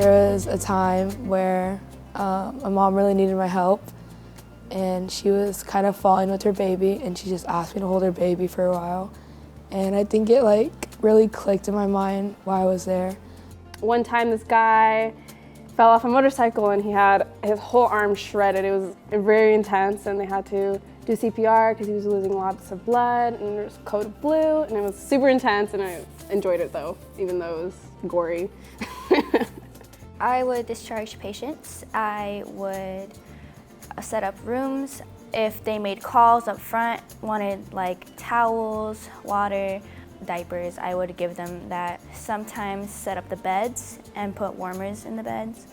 There was a time where my mom really needed my help, and she was kind of falling with her baby, and she just asked me to hold her baby for a while. And I think it really clicked in my mind why I was there. One time this guy fell off a motorcycle and he had his whole arm shredded. It was very intense, and they had to do CPR because he was losing lots of blood, and there was a coat of blue, and it was super intense, and I enjoyed it though, even though it was gory. I would discharge patients. I would set up rooms. If they made calls up front, wanted like towels, water, diapers, I would give them that. Sometimes set up the beds and put warmers in the beds.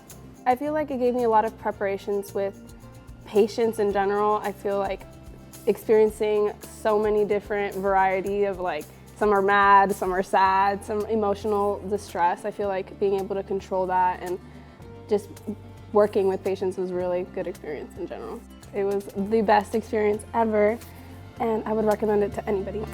I feel like it gave me a lot of preparations with patients in general. I feel like experiencing so many different variety of some are mad, some are sad, some emotional distress. I feel like being able to control that and just working with patients was a really good experience in general. It was the best experience ever, and I would recommend it to anybody.